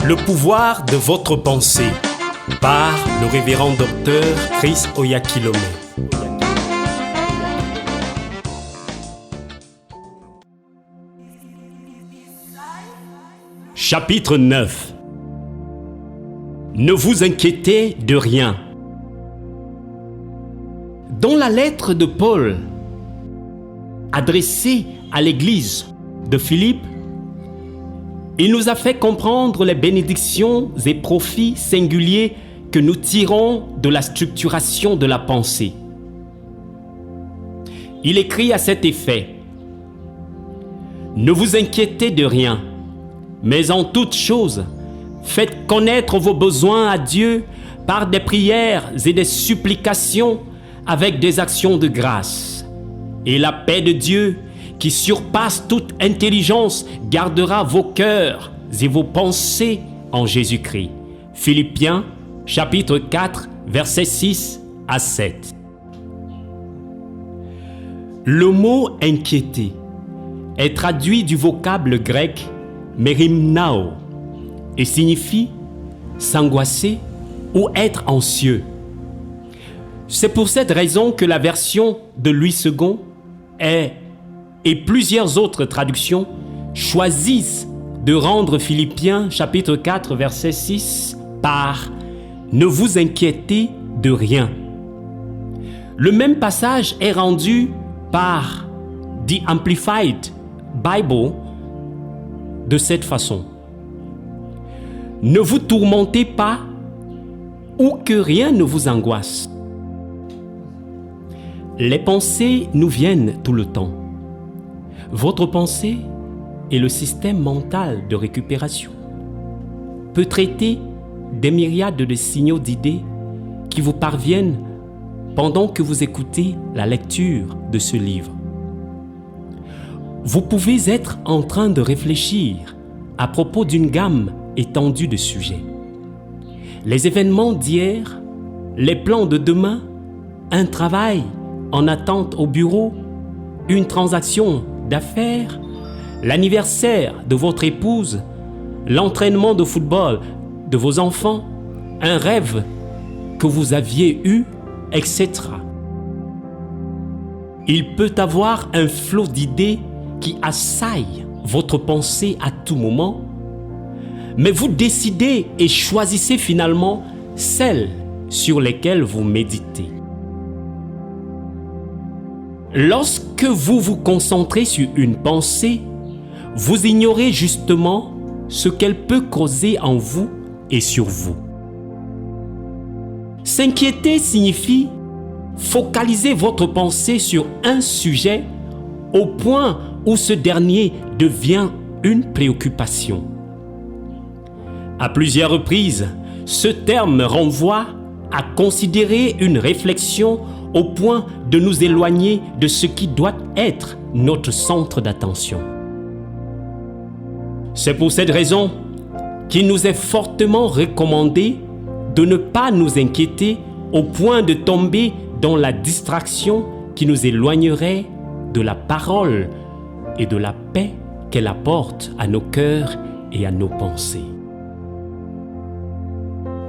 Le pouvoir de votre pensée par le révérend docteur Chris Oyakhilome. Chapitre 9. Ne vous inquiétez de rien. Dans la lettre de Paul adressée à l'église de Philippe, il nous a fait comprendre les bénédictions et profits singuliers que nous tirons de la structuration de la pensée. Il écrit à cet effet: Ne vous inquiétez de rien, mais en toute chose, faites connaître vos besoins à Dieu par des prières et des supplications avec des actions de grâce. Et la paix de Dieu, qui surpasse toute intelligence, gardera vos cœurs et vos pensées en Jésus-Christ. Philippiens, chapitre 4, versets 6 à 7. Le mot « inquiéter » est traduit du vocable grec « merimnao » et signifie « s'angoisser » ou « être anxieux ». C'est pour cette raison que la version de Louis II et plusieurs autres traductions choisissent de rendre Philippiens chapitre 4 verset 6 par « Ne vous inquiétez de rien ». Le même passage est rendu par The Amplified Bible de cette façon: « Ne vous tourmentez pas ou que rien ne vous angoisse ». Les pensées nous viennent tout le temps. Votre pensée est le système mental de récupération. Peut traiter des myriades de signaux d'idées qui vous parviennent pendant que vous écoutez la lecture de ce livre. Vous pouvez être en train de réfléchir à propos d'une gamme étendue de sujets. Les événements d'hier, les plans de demain, un travail en attente au bureau, une transaction d'affaires, l'anniversaire de votre épouse, l'entraînement de football de vos enfants, un rêve que vous aviez eu, etc. Il peut avoir un flot d'idées qui assaille votre pensée à tout moment, mais vous décidez et choisissez finalement celles sur lesquelles vous méditez. Lorsque vous vous concentrez sur une pensée, vous ignorez justement ce qu'elle peut causer en vous et sur vous. S'inquiéter signifie focaliser votre pensée sur un sujet au point où ce dernier devient une préoccupation. À plusieurs reprises, ce terme renvoie à considérer une réflexion au point de nous éloigner de ce qui doit être notre centre d'attention. C'est pour cette raison qu'il nous est fortement recommandé de ne pas nous inquiéter au point de tomber dans la distraction qui nous éloignerait de la parole et de la paix qu'elle apporte à nos cœurs et à nos pensées.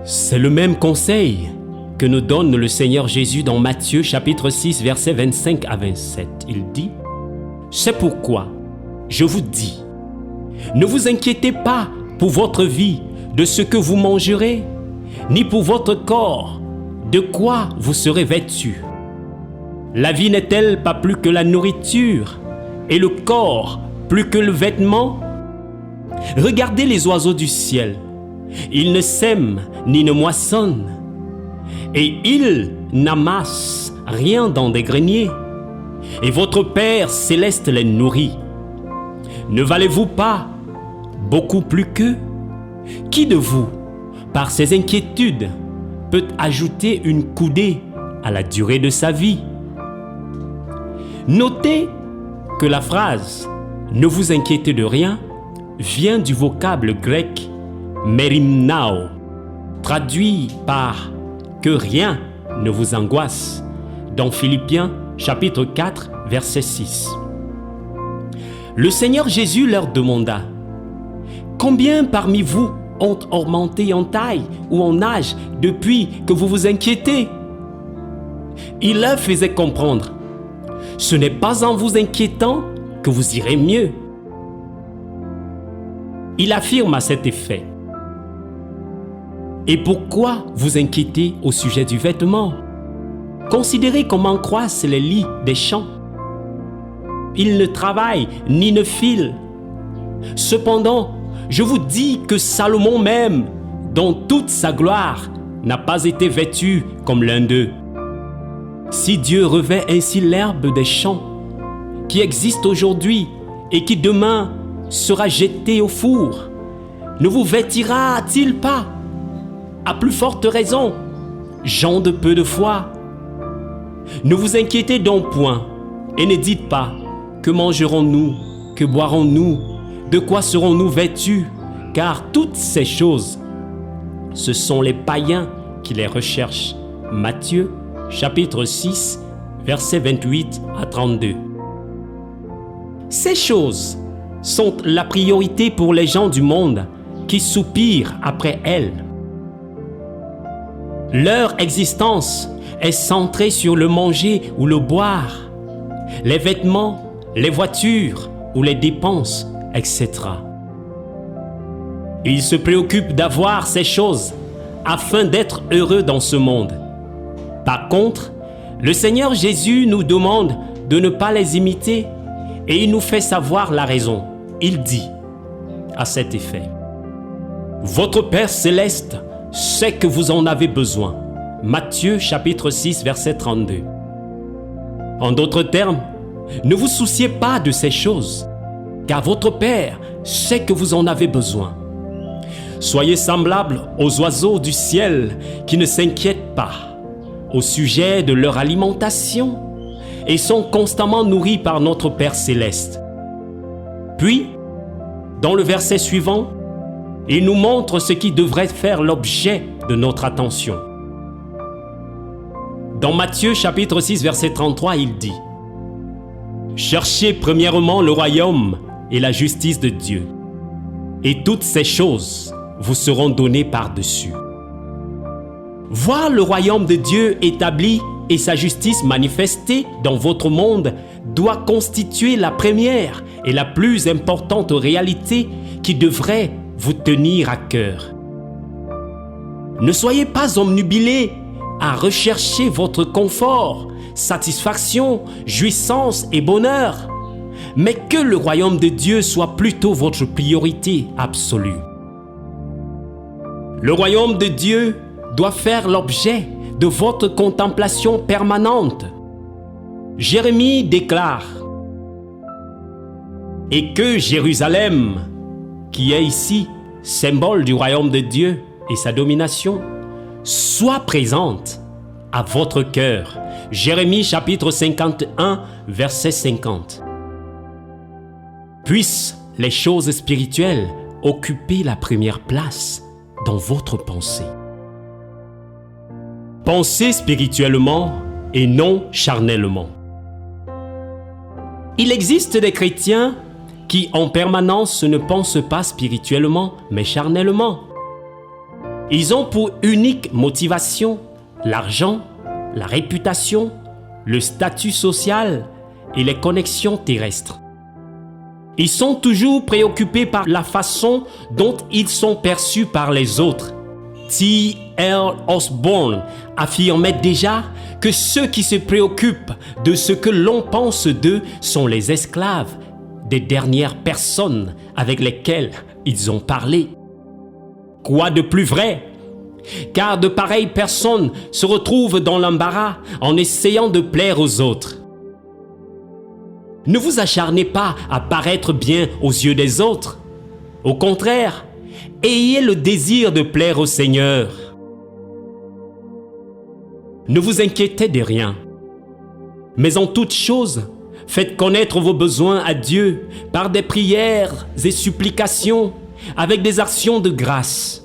C'est le même conseil que nous donne le Seigneur Jésus dans Matthieu chapitre 6 versets 25 à 27. Il dit: C'est pourquoi je vous dis, ne vous inquiétez pas pour votre vie de ce que vous mangerez, ni pour votre corps de quoi vous serez vêtus. La vie n'est-elle pas plus que la nourriture, et le corps plus que le vêtement? Regardez les oiseaux du ciel, ils ne sèment ni ne moissonnent, et ils n'amassent rien dans des greniers, et votre Père céleste les nourrit. Ne valez-vous pas beaucoup plus qu'eux? Qui de vous, par ses inquiétudes, peut ajouter une coudée à la durée de sa vie? Notez que la phrase « Ne vous inquiétez de rien » vient du vocable grec « merimnao », traduit par « que rien ne vous angoisse » dans Philippiens chapitre 4 verset 6. Le Seigneur Jésus leur demanda: « Combien parmi vous ont augmenté en taille ou en âge depuis que vous vous inquiétez. Il leur faisait comprendre, ce n'est pas en vous inquiétant que vous irez mieux. Il affirme à cet effet, et pourquoi vous inquiétez au sujet du vêtement? Considérez comment croissent les lys des champs. Ils ne travaillent ni ne filent. Cependant, je vous dis que Salomon même, dans toute sa gloire, n'a pas été vêtu comme l'un d'eux. Si Dieu revêt ainsi l'herbe des champs, qui existe aujourd'hui et qui demain sera jetée au four, ne vous vêtira-t-il pas? À plus forte raison, gens de peu de foi. Ne vous inquiétez donc point et ne dites pas, que mangerons-nous, que boirons-nous, de quoi serons-nous vêtus? Car toutes ces choses, ce sont les païens qui les recherchent. Matthieu, chapitre 6, versets 28 à 32. Ces choses sont la priorité pour les gens du monde qui soupirent après elles. Leur existence est centrée sur le manger ou le boire, les vêtements, les voitures ou les dépenses, etc. Ils se préoccupent d'avoir ces choses afin d'être heureux dans ce monde. Par contre, le Seigneur Jésus nous demande de ne pas les imiter et il nous fait savoir la raison. Il dit à cet effet, « Votre Père céleste sait que vous en avez besoin. » Matthieu chapitre 6 verset 32. En d'autres termes, ne vous souciez pas de ces choses, car votre Père sait que vous en avez besoin. Soyez semblables aux oiseaux du ciel qui ne s'inquiètent pas au sujet de leur alimentation et sont constamment nourris par notre Père céleste. Puis, dans le verset suivant, il nous montre ce qui devrait faire l'objet de notre attention. Dans Matthieu chapitre 6 verset 33, il dit « Cherchez premièrement le royaume et la justice de Dieu, et toutes ces choses vous seront données par-dessus. » Voir le royaume de Dieu établi et sa justice manifestée dans votre monde doit constituer la première et la plus importante réalité qui devrait vous tenir à cœur. Ne soyez pas omnubilés à rechercher votre confort, satisfaction, jouissance et bonheur, mais que le royaume de Dieu soit plutôt votre priorité absolue. Le royaume de Dieu doit faire l'objet de votre contemplation permanente. Jérémie déclare « Et que Jérusalem, qui est ici, symbole du royaume de Dieu et sa domination, soit présente à votre cœur. » Jérémie chapitre 51, verset 50. Puissent les choses spirituelles occuper la première place dans votre pensée. Pensez spirituellement et non charnellement. Il existe des chrétiens qui en permanence ne pensent pas spirituellement mais charnellement. Ils ont pour unique motivation l'argent, la réputation, le statut social et les connexions terrestres. Ils sont toujours préoccupés par la façon dont ils sont perçus par les autres. T.L. Osborne affirmait déjà que ceux qui se préoccupent de ce que l'on pense d'eux sont les esclaves des dernières personnes avec lesquelles ils ont parlé. Quoi de plus vrai? Car de pareilles personnes se retrouvent dans l'embarras en essayant de plaire aux autres. Ne vous acharnez pas à paraître bien aux yeux des autres. Au contraire, ayez le désir de plaire au Seigneur. Ne vous inquiétez de rien, mais en toute chose, faites connaître vos besoins à Dieu par des prières et supplications, avec des actions de grâce.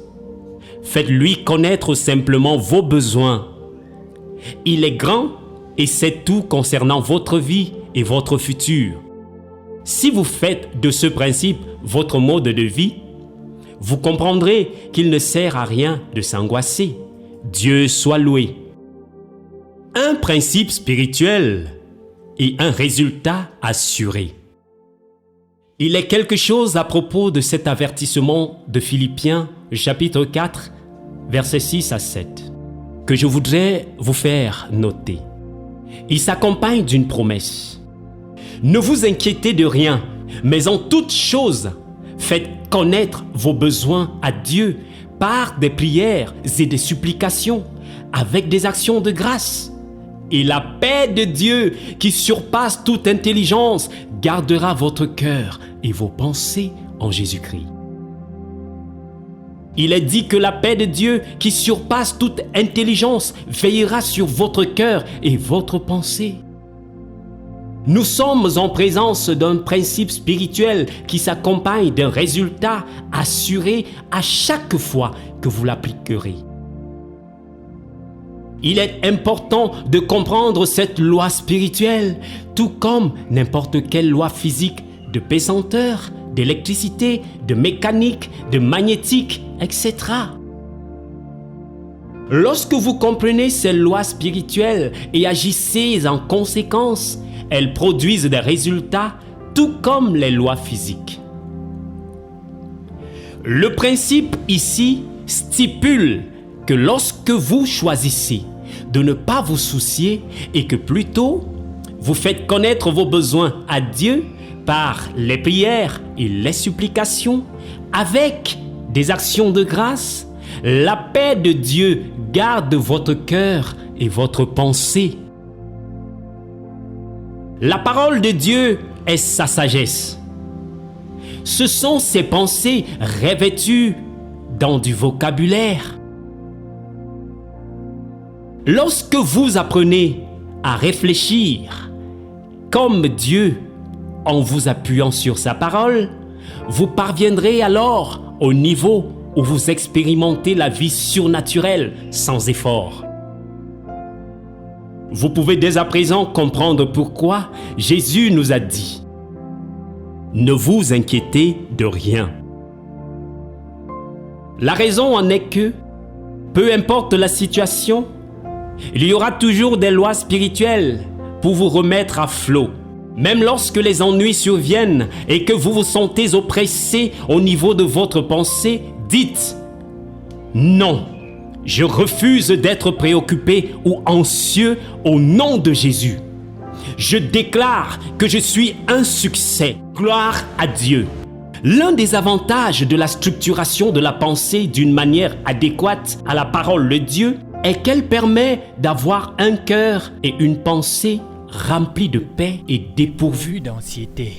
Faites-lui connaître simplement vos besoins. Il est grand et sait tout concernant votre vie et votre futur. Si vous faites de ce principe votre mode de vie, vous comprendrez qu'il ne sert à rien de s'angoisser. Dieu soit loué. Un principe spirituel et un résultat assuré. Il est quelque chose à propos de cet avertissement de Philippiens, chapitre 4, versets 6 à 7, que je voudrais vous faire noter. Il s'accompagne d'une promesse. Ne vous inquiétez de rien, mais en toute chose, faites connaître vos besoins à Dieu par des prières et des supplications, avec des actions de grâce. Et la paix de Dieu, qui surpasse toute intelligence, gardera votre cœur et vos pensées en Jésus-Christ. Il est dit que la paix de Dieu, qui surpasse toute intelligence, veillera sur votre cœur et votre pensée. Nous sommes en présence d'un principe spirituel qui s'accompagne d'un résultat assuré à chaque fois que vous l'appliquerez. Il est important de comprendre cette loi spirituelle, tout comme n'importe quelle loi physique de pesanteur, d'électricité, de mécanique, de magnétique, etc. Lorsque vous comprenez ces lois spirituelles et agissez en conséquence, elles produisent des résultats tout comme les lois physiques. Le principe ici stipule que lorsque vous choisissez de ne pas vous soucier et que plutôt vous faites connaître vos besoins à Dieu par les prières et les supplications, avec des actions de grâce, la paix de Dieu garde votre cœur et votre pensée. La parole de Dieu est sa sagesse. Ce sont ses pensées revêtues dans du vocabulaire. Lorsque vous apprenez à réfléchir comme Dieu en vous appuyant sur sa parole, vous parviendrez alors au niveau où vous expérimentez la vie surnaturelle sans effort. Vous pouvez dès à présent comprendre pourquoi Jésus nous a dit « Ne vous inquiétez de rien ». La raison en est que, peu importe la situation, il y aura toujours des lois spirituelles pour vous remettre à flot. Même lorsque les ennuis surviennent et que vous vous sentez oppressé au niveau de votre pensée, dites « Non, je refuse d'être préoccupé ou anxieux au nom de Jésus. Je déclare que je suis un succès. Gloire à Dieu. » L'un des avantages de la structuration de la pensée d'une manière adéquate à la parole de Dieu est qu'elle permet d'avoir un cœur et une pensée remplis de paix et dépourvus d'anxiété.